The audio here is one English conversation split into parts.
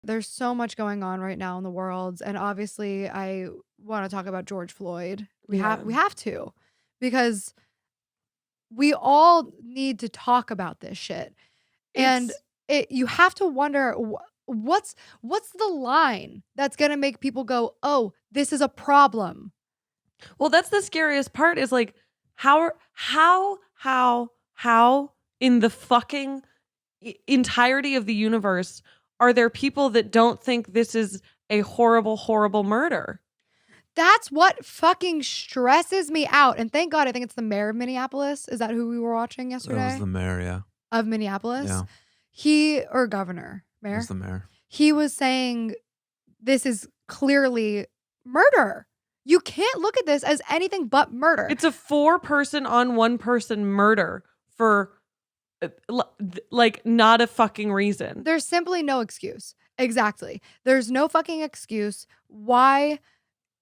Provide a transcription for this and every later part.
There's so much going on right now in the world, and obviously I want to talk about George Floyd. Yeah. We have to because we all need to talk about this shit. And It's you have to wonder what's the line that's going to make people go, "Oh, this is a problem." well, that's the scariest part is like how in the fucking entirety of the universe are there people that don't think this is a horrible, horrible murder? That's what fucking stresses me out. And thank God, I think it's the mayor of Minneapolis. Is that who we were watching That was yesterday? the mayor, yeah. Of Minneapolis? Yeah. Or governor, It was mayor. the mayor. He was saying this is clearly murder. You can't look at this as anything but murder. It's a 4-person on 1-person murder for like not a fucking reason. There's simply no excuse. Exactly. There's no fucking excuse why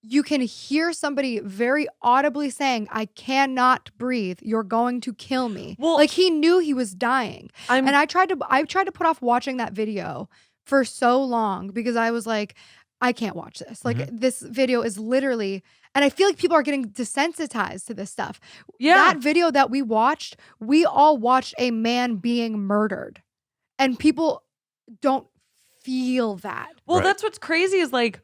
you can hear somebody very audibly saying, "I cannot breathe. You're going to kill me." Well, like he knew he was dying. And I tried to put off watching that video for so long because I was like, I can't watch this. Like this video is literally, and I feel like people are getting desensitized to this stuff. Yeah. That video that we watched, we all watched a man being murdered. And people don't feel that. Well, that's what's crazy is like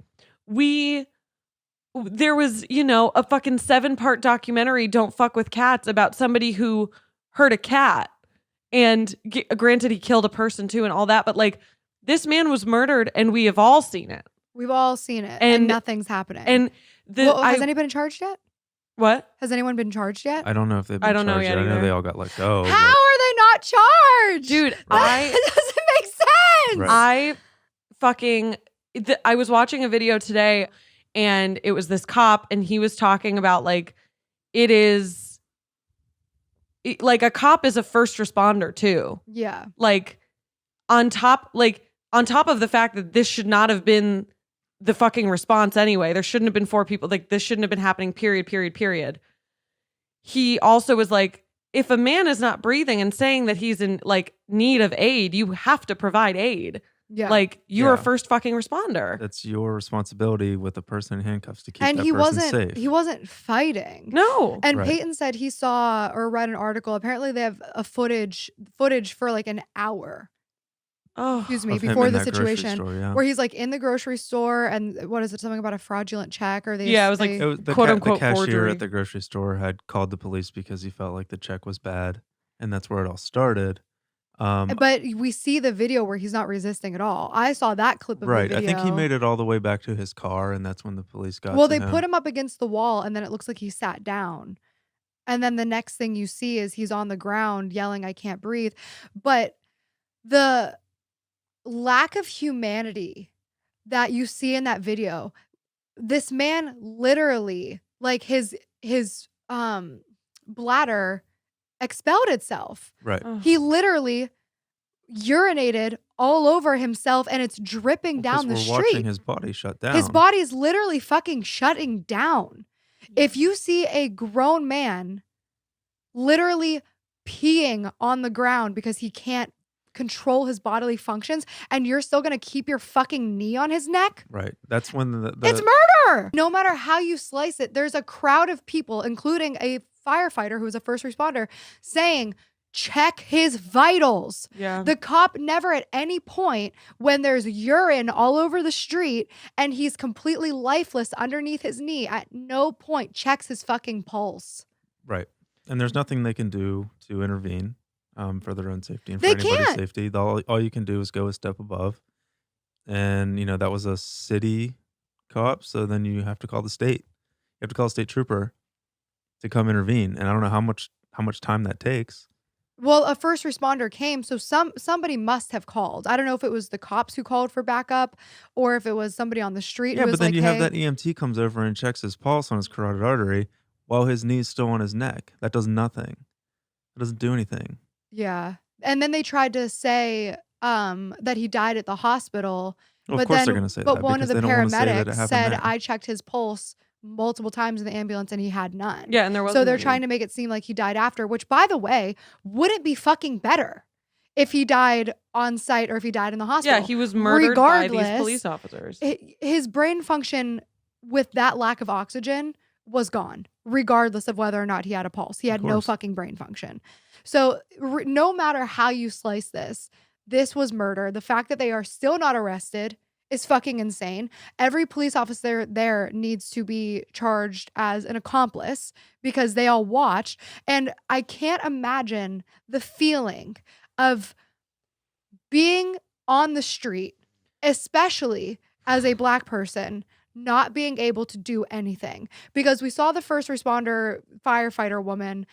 there was, a fucking 7-part documentary, Don't Fuck with Cats, about somebody who hurt a cat. And granted, he killed a person too and all that. But like this man was murdered and we have all seen it. We've all seen it. And nothing's happening. And has anybody been charged yet? What? Has anyone been charged yet? I don't know if they've been I don't know charged yet yet. I know either. they all got let go. How are they not charged? Dude, that doesn't make sense. Right. I was watching a video today and it was this cop and he was talking about like like a cop is a first responder too. Yeah. Like on top of the fact that this should not have been the fucking response anyway. There shouldn't have been 4 people. Like this shouldn't have been happening, period. He also was like, if a man is not breathing and saying that he's in like need of aid, you have to provide aid. Yeah. Like you're a first fucking responder. That's your responsibility with a person in handcuffs to keep And that he person wasn't safe. he wasn't fighting. No. And Right. Peyton said he saw or read an article. Apparently they have a footage for like an hour. Oh, Excuse me, Of him before in the that grocery situation store, yeah. where he's like in the grocery store and what is it, something about a fraudulent check or they Yeah, it was like It was quote the unquote cashier forgery. at the grocery store had called the police because he felt like the check was bad, and that's where it all started. But we see the video where he's not resisting at all. I saw that clip of Right. the I video. think he made it all the way back to his car, and that's when the police got Well, to they him. put him up against the wall and then it looks like he sat down. And then the next thing you see is he's on the ground yelling, "I can't breathe." But the lack of humanity that you see in that video, this man literally, like his bladder expelled itself. Right. Ugh. He literally urinated all over himself and it's dripping down the we're street. watching his body shut down. His body is literally fucking shutting down. If you see a grown man literally peeing on the ground because he can't control his bodily functions and you're still going to keep your fucking knee on his neck, Right. That's when the it's murder. No matter how you slice it, there's a crowd of people, including a firefighter who was a first responder, saying, check his vitals. Yeah. The cop never at any point when there's urine all over the street and he's completely lifeless underneath his knee, at no point checks his fucking pulse. Right. And there's nothing they can do to intervene for their own safety and for They anybody's can't. safety. All you can do is go a step above. And, that was a city cop. So then you have to call the state. You have to call a state trooper to come intervene. And I don't know how much time that takes. Well, a first responder came, so somebody must have called. I don't know if it was the cops who called for backup or if it was somebody on the street Yeah, who was but then like, you hey, have that EMT comes over and checks his pulse on his carotid artery while his knee's still on his neck. That does nothing. That doesn't do anything. yeah. And then they tried to say that he died at the hospital. Well, but of course then, they're going to say but that one of because the they don't want to say that it paramedics happened said, there. I checked his pulse multiple times in the ambulance and he had none. Yeah, and there was So they're trying to make it seem like he died after, which by the way, wouldn't be fucking better if he died on site or if he died in the hospital. Yeah, he was murdered by these Regardless, police officers. his brain function with that lack of oxygen was gone, regardless of whether or not he had a pulse. He had no course. fucking brain function. So no matter how you slice this was murder. The fact that they are still not arrested is fucking insane. Every police officer there needs to be charged as an accomplice because they all watched. And I can't imagine the feeling of being on the street, especially as a Black person, not being able to do anything. Because we saw the first responder firefighter woman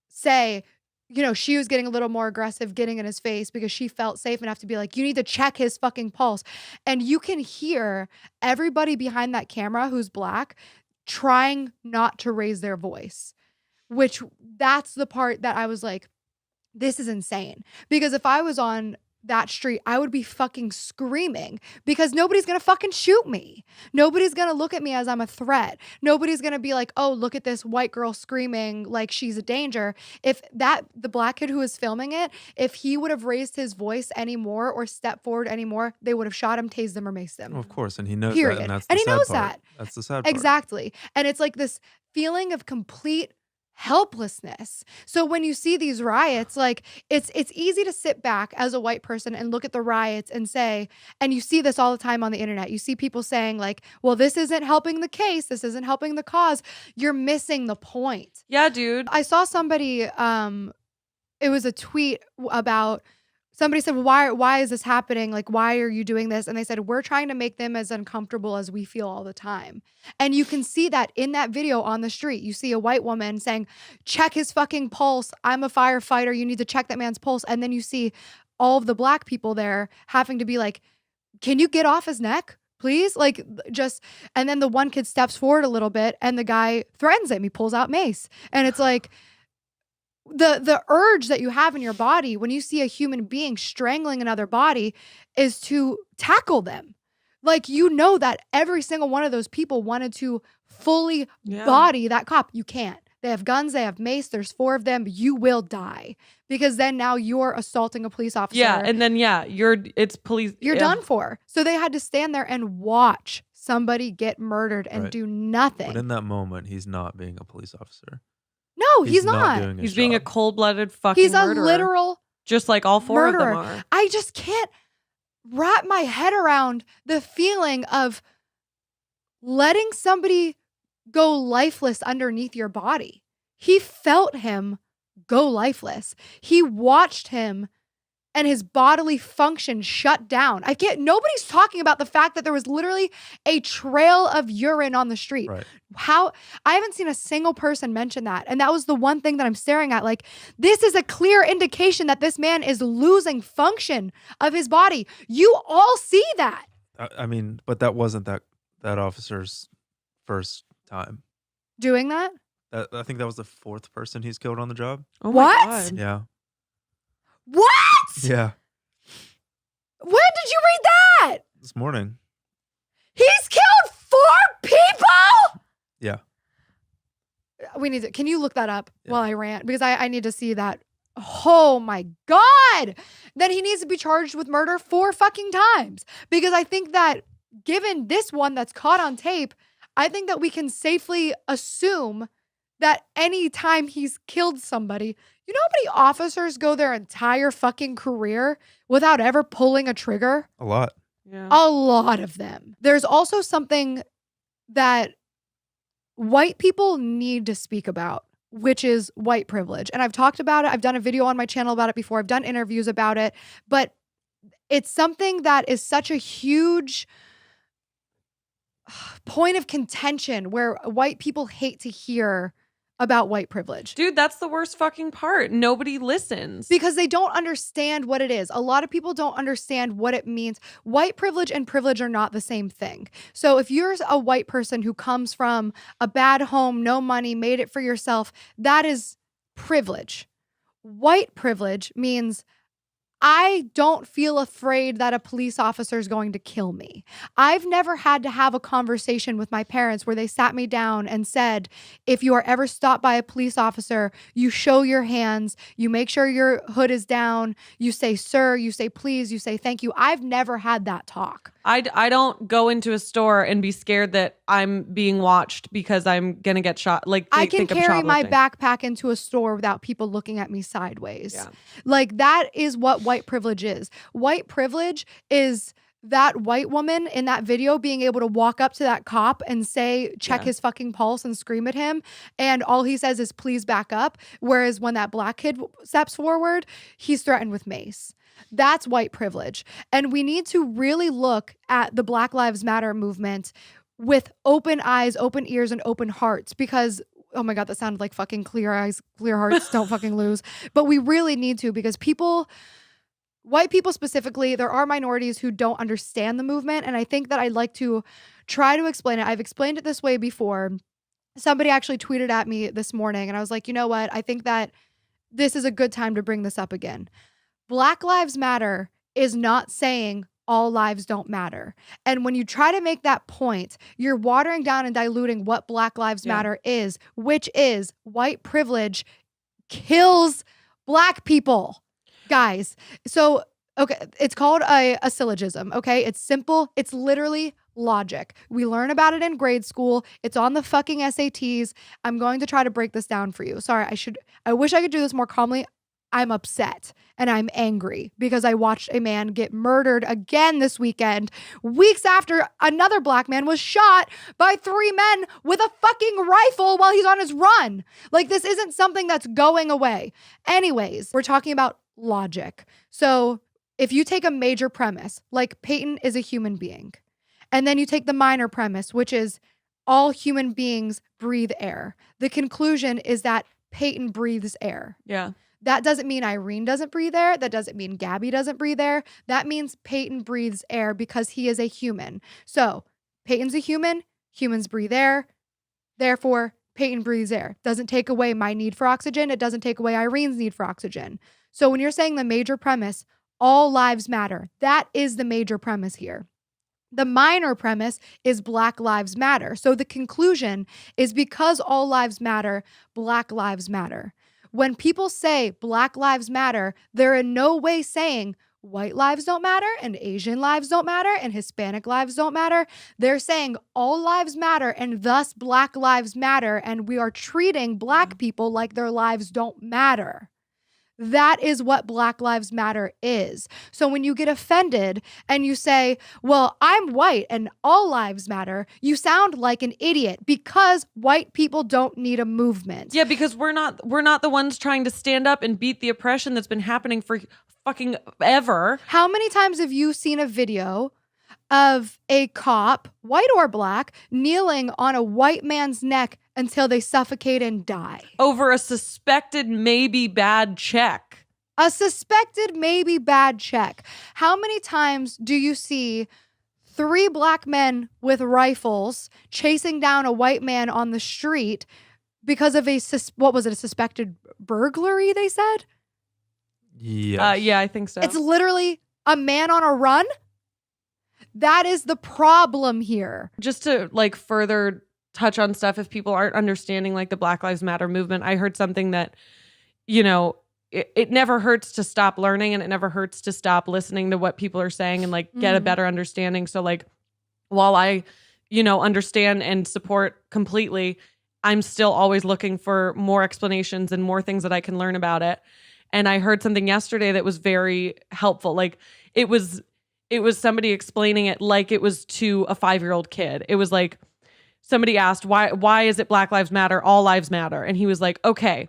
say, you know, she was getting a little more aggressive, getting in his face because she felt safe enough to be like, you need to check his fucking pulse. And you can hear everybody behind that camera who's Black trying not to raise their voice, which that's the part that I was like, this is insane. Because if I was on that street, I would be fucking screaming because nobody's gonna fucking shoot me. Nobody's gonna look at me as I'm a threat. Nobody's gonna be like, oh, look at this white girl screaming like she's a danger. If the Black kid who was filming it, if he would have raised his voice anymore or stepped forward anymore, they would have shot him, tased him, or maced him. Well, of course, and he knows Period. that, and that's And the he sad knows part. that. That's the sad part. Exactly. And it's like this feeling of complete helplessness. So when you see these riots, like it's easy to sit back as a white person and look at the riots and say, and you see this all the time on the internet. You see people saying like, well, this isn't helping the case. This isn't helping the cause. You're missing the point. Yeah, dude. I saw somebody, it was a tweet about somebody said, well, why is this happening? Like, why are you doing this? And they said, we're trying to make them as uncomfortable as we feel all the time. And you can see that in that video on the street. You see a white woman saying, check his fucking pulse. I'm a firefighter. You need to check that man's pulse. And then you see all of the Black people there having to be like, can you get off his neck? Please? Like, just, and then the one kid steps forward a little bit and the guy threatens him. He pulls out mace. And it's like, the urge that you have in your body when you see a human being strangling another body is to tackle them. Like, you know that every single one of those people wanted to fully body that cop. You can't. They have guns, they have mace, there's 4 of them. You will die because then now you're assaulting a police officer. Yeah, and then it's police. You're done for. So they had to stand there and watch somebody get murdered and Right. do nothing. But in that moment, he's not being a police officer. No, he's not. doing his He's being a job. cold-blooded fucking He's a murderer. literal Just like all 4 murderer. of them are. I just can't wrap my head around the feeling of letting somebody go lifeless underneath your body. He felt him go lifeless. He watched him and his bodily function shut down. Nobody's talking about the fact that there was literally a trail of urine on the street. Right. I haven't seen a single person mention that. And that was the one thing that I'm staring at. Like, this is a clear indication that this man is losing function of his body. You all see that. I mean, but that wasn't that officer's first time. Doing that? I think that was the 4th person he's killed on the job. Oh What? my God. Yeah. What? Yeah. When did you read that? This morning. He's killed 4 people? Yeah. Can you look that up Yeah. while I rant? Because I need to see that. Oh my God. Then he needs to be charged with murder 4 fucking times. Because I think that given this one that's caught on tape, I think that we can safely assume that any time he's killed somebody, you know how many officers go their entire fucking career without ever pulling a trigger? A lot. Yeah. A lot of them. There's also something that white people need to speak about, which is white privilege. And I've talked about it. I've done a video on my channel about it before. I've done interviews about it. But it's something that is such a huge point of contention where white people hate to hear about white privilege. Dude, that's the worst fucking part. Nobody listens. Because they don't understand what it is. A lot of people don't understand what it means. White privilege and privilege are not the same thing. So if you're a white person who comes from a bad home, no money, made it for yourself, that is privilege. White privilege means I don't feel afraid that a police officer is going to kill me. I've never had to have a conversation with my parents where they sat me down and said, if you are ever stopped by a police officer, you show your hands, you make sure your hood is down, you say sir, you say please, you say thank you. I've never had that talk. I don't go into a store and be scared that I'm being watched because I'm gonna get shot. Like I can think of carry my shoplifting. backpack into a store without people looking at me sideways. Yeah. Like that is what white privilege is. White privilege is that white woman in that video being able to walk up to that cop and say, check Yeah. his fucking pulse and scream at him. And all he says is, please back up. Whereas when that black kid steps forward, he's threatened with mace. That's white privilege. And we need to really look at the Black Lives Matter movement with open eyes, open ears, and open hearts because, oh my God, that sounded like fucking clear eyes, clear hearts, don't fucking lose. But we really need to because white people specifically, there are minorities who don't understand the movement. And I think that I'd like to try to explain it. I've explained it this way before. Somebody actually tweeted at me this morning and I was like, you know what? I think that this is a good time to bring this up again. Black Lives Matter is not saying all lives don't matter. And when you try to make that point, you're watering down and diluting what Black Lives Matter is, which is white privilege kills black people. Guys, so, okay, it's called a syllogism, okay? It's simple. It's literally logic. We learn about it in grade school. It's on the fucking SATs. I'm going to try to break this down for you. Sorry, I wish I could do this more calmly. I'm upset and I'm angry because I watched a man get murdered again this weekend, weeks after another black man was shot by 3 men with a fucking rifle while he's on his run. Like, this isn't something that's going away. Anyways, we're talking about logic. So if you take a major premise, like Peyton is a human being, and then you take the minor premise, which is all human beings breathe air. The conclusion is that Peyton breathes air. Yeah. That doesn't mean Irene doesn't breathe air. That doesn't mean Gabby doesn't breathe air. That means Peyton breathes air because he is a human. So Peyton's a human. Humans breathe air. Therefore, Peyton breathes air. Doesn't take away my need for oxygen. It doesn't take away Irene's need for oxygen. So when you're saying the major premise, all lives matter, that is the major premise here. The minor premise is Black Lives Matter. So the conclusion is because all lives matter, Black Lives Matter. When people say Black Lives Matter, they're in no way saying white lives don't matter and Asian lives don't matter and Hispanic lives don't matter. They're saying all lives matter and thus Black Lives Matter, and we are treating black people like their lives don't matter. That is what Black Lives Matter is. So when you get offended and you say, well, I'm white and all lives matter, you sound like an idiot because white people don't need a movement. Yeah, because we're not the ones trying to stand up and beat the oppression that's been happening for fucking ever. How many times have you seen a video of a cop, white or black, kneeling on a white man's neck until they suffocate and die? Over a suspected maybe bad check. A suspected maybe bad check. How many times do you see 3 black men with rifles chasing down a white man on the street because of a suspected burglary, they said? Yes. Yeah, I think so. It's literally a man on a run. That is the problem here. Just to like further touch on stuff, if people aren't understanding like the Black Lives Matter movement, I heard something that, you know, it never hurts to stop learning and it never hurts to stop listening to what people are saying and like get a better understanding. So like, while I, you know, understand and support completely, I'm still always looking for more explanations and more things that I can learn about it. And I heard something yesterday that was very helpful. Like it was somebody explaining it like it was to a 5-year-old kid. It was like somebody asked, why is it Black Lives Matter? All lives matter. And he was like, okay,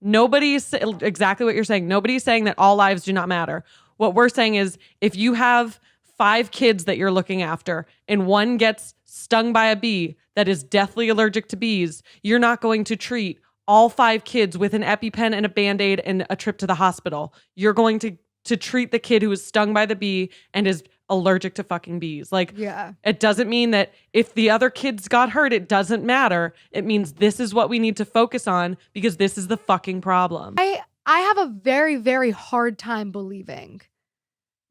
nobody's exactly what you're saying. Nobody's saying that all lives do not matter. What we're saying is if you have 5 kids that you're looking after and one gets stung by a bee that is deathly allergic to bees, you're not going to treat all 5 kids with an EpiPen and a Band-Aid and a trip to the hospital. You're going to treat the kid who is stung by the bee and is allergic to fucking bees. Like, Yeah. it doesn't mean that if the other kids got hurt, it doesn't matter. It means this is what we need to focus on because this is the fucking problem. I have a very, very hard time believing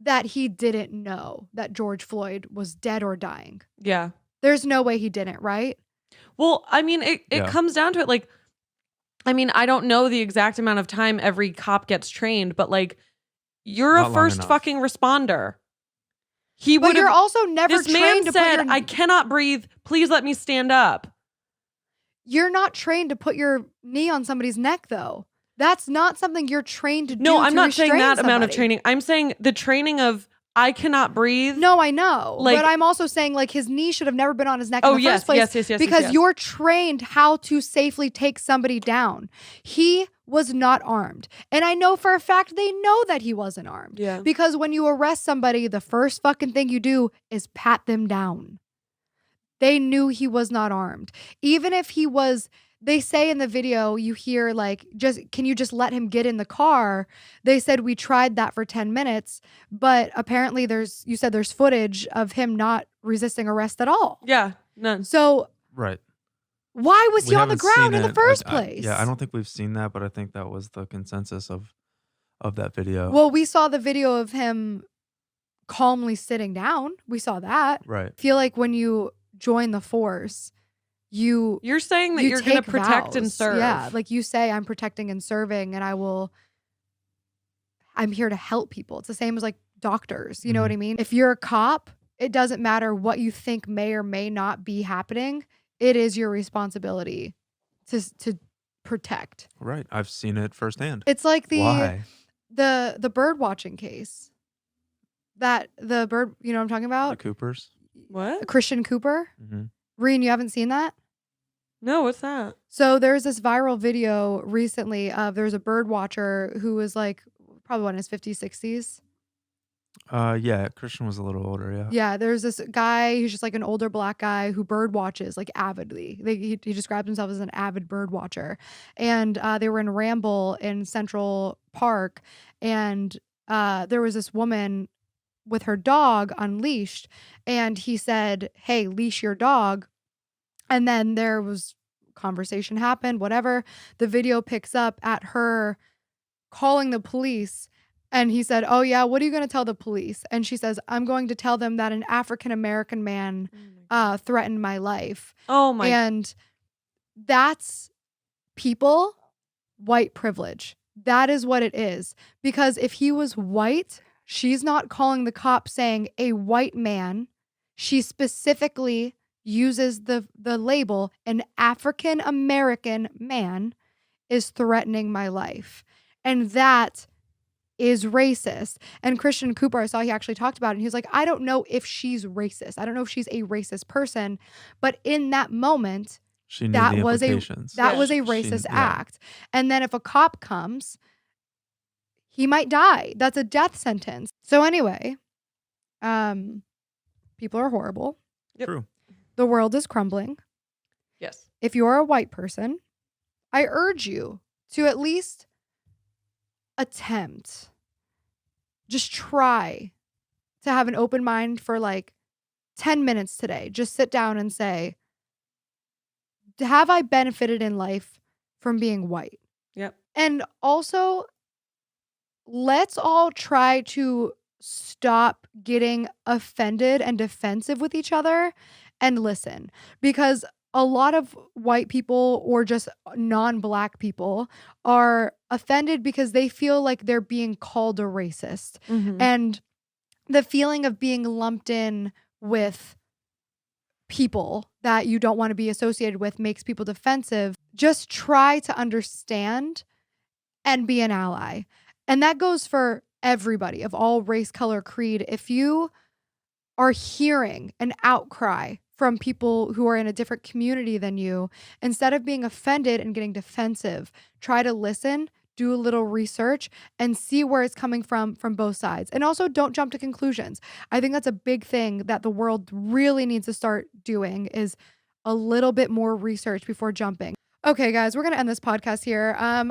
that he didn't know that George Floyd was dead or dying. Yeah. There's no way he didn't, right? Well, I mean, it Yeah. comes down to it. Like, I mean, I don't know the exact amount of time every cop gets trained, but like, you're Not a long first enough. fucking responder. He But would you're have. also never This man trained to said, put your "I cannot breathe. Please let me stand up." You're not trained to put your knee on somebody's neck, though. That's not something you're trained to do. No, I'm to not saying restrain that amount of somebody. training. I'm saying the training of I cannot breathe. No, I know. Like- but I'm also saying like his knee should have never been on his neck Oh in the yes, first place. yes. Because yes. you're trained how to safely take somebody down. He was not armed. And I know for a fact they know that he wasn't armed. Yeah. Because when you arrest somebody, the first fucking thing you do is pat them down. They knew he was not armed. Even if he was, they say in the video, you hear like, can you just let him get in the car? They said we tried that for 10 minutes, but apparently you said there's footage of him not resisting arrest at all. Yeah. None. So Right. why was We he on the haven't seen ground in the it. first I place? yeah, I don't think we've seen that, but I think that was the consensus of that video. Well, we saw the video of him calmly sitting down. We saw that. Right. I feel like when you join the force, you're saying that you're going to take protect and vows. serve. Yeah, like you say, I'm protecting and serving, and I'm here to help people. It's the same as like doctors. You know what I mean? If you're a cop, it doesn't matter what you think may or may not be happening. It is your responsibility to protect. Right. I've seen it firsthand. It's like Why? the bird watching case. That the bird, you know what I'm talking The about? Coopers. What? Christian Cooper. Mm-hmm. Reen, you haven't seen that? No, what's that? So there's this viral video recently of there's a bird watcher who was like probably in his 50s, 60s. Yeah, Christian was a little older. Yeah. Yeah, there's this guy who's just like an older black guy who bird watches like avidly. He describes himself as an avid bird watcher. And they were in Ramble in Central Park. And there was this woman with her dog unleashed. And he said, "Hey, leash your dog." And then there was conversation happened, whatever. The video picks up at her calling the police. And he said, "Oh yeah, what are you going to tell the police?" And she says, "I'm going to tell them that an African-American man threatened my life." Oh my. And that's people, white privilege. That is what it is. Because if he was white, she's not calling the cops saying a white man. She specifically uses the label an African-American man is threatening my life. And that is racist. And Christian Cooper, I saw he actually talked about it. And he was like, I don't know if she's racist. I don't know if she's a racist person. But in that moment, She knew that the was implications. that Yeah. was a racist act. And then if a cop comes, he might die. That's a death sentence. So anyway, people are horrible. Yep. True. The world is crumbling. Yes. If you're a white person, I urge you to at least attempt, just try to have an open mind for like 10 minutes today. Just sit down and say, have I benefited in life from being white? Yep. And also, let's all try to stop getting offended and defensive with each other and listen, because a lot of white people or just non-black people are offended because they feel like they're being called a racist. Mhm. And the feeling of being lumped in with people that you don't want to be associated with makes people defensive. Just try to understand and be an ally. And that goes for everybody of all race, color, creed. If you are hearing an outcry from people who are in a different community than you, instead of being offended and getting defensive, try to listen, do a little research, and see where it's coming from both sides. And also don't jump to conclusions. I think that's a big thing that the world really needs to start doing, is a little bit more research before jumping. Okay, guys, we're going to end this podcast here. I'm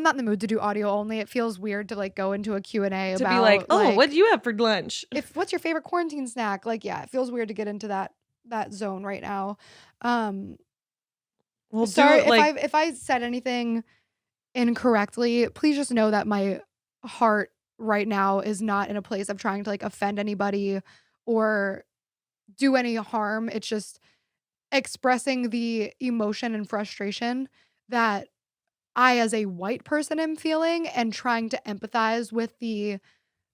not in the mood to do audio only. It feels weird to like go into a Q&A To about be like, oh, like, what do you have for lunch? what's your favorite quarantine snack? Like, yeah, it feels weird to get into that zone right now. We'll Sorry do it like if I said anything incorrectly. Please just know that my heart right now is not in a place of trying to like offend anybody or do any harm. It's just expressing the emotion and frustration that I, as a white person, am feeling and trying to empathize with the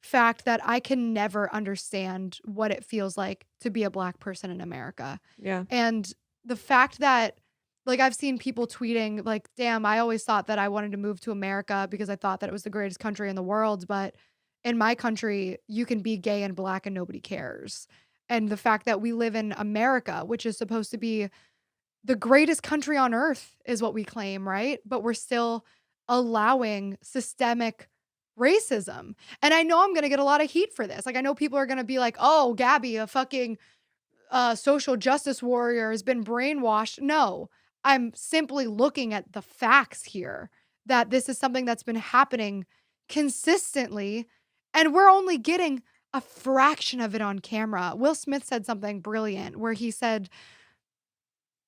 fact that I can never understand what it feels like to be a black person in America. Yeah. And the fact that, like, I've seen people tweeting, like, damn, I always thought that I wanted to move to America because I thought that it was the greatest country in the world. But in my country, you can be gay and black and nobody cares. And the fact that we live in America, which is supposed to be the greatest country on earth, is what we claim, right? But we're still allowing systemic racism. And I know I'm going to get a lot of heat for this. Like, I know people are going to be like, oh, Gabby, a fucking social justice warrior, has been brainwashed. No, I'm simply looking at the facts here, that this is something that's been happening consistently, and we're only getting a fraction of it on camera. Will Smith said something brilliant where he said,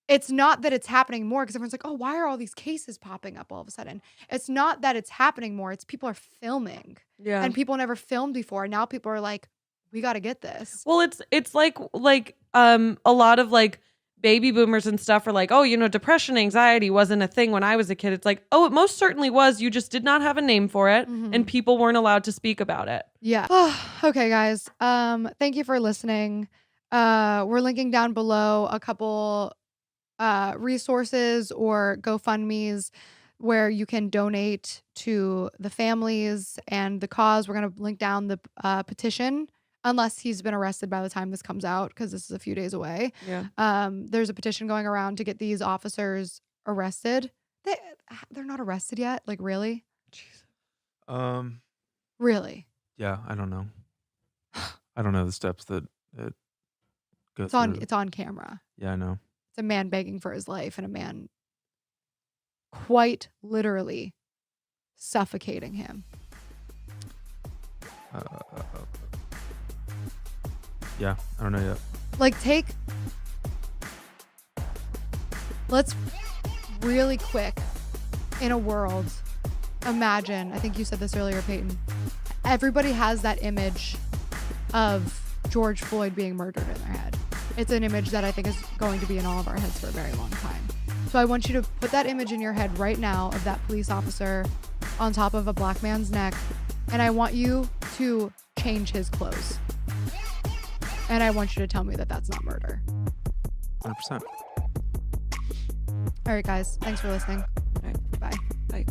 it's not that it's happening more, because everyone's like, oh, why are all these cases popping up all of a sudden? It's not that it's happening more. It's people are filming. Yeah. And people never filmed before. And now people are like, we got to get this. Well, it's like a lot of like baby boomers and stuff are like, oh, you know, depression, anxiety wasn't a thing when I was a kid. It's like, oh, it most certainly was. You just did not have a name for it, and people weren't allowed to speak about it. Yeah. Okay, guys. Thank you for listening. We're linking down below a couple resources or GoFundMe's where you can donate to the families and the cause. We're going to link down the petition, unless he's been arrested by the time this comes out, because this is a few days away. Yeah. There's a petition going around to get these officers arrested. They're not arrested yet? Like, really? Jeez. Really? Yeah, I don't know. I don't know the steps that go It's on through. it's on camera. Yeah, I know. It's a man begging for his life and a man quite literally suffocating him. Yeah, I don't know yet. Like, let's really quick, in a world, imagine, I think you said this earlier, Peyton, everybody has that image of George Floyd being murdered in their head. It's an image that I think is going to be in all of our heads for a very long time. So I want you to put that image in your head right now of that police officer on top of a black man's neck, and I want you to change his clothes. And I want you to tell me that that's not murder. 100%. All right, guys. Thanks for listening. Okay. Bye. Bye.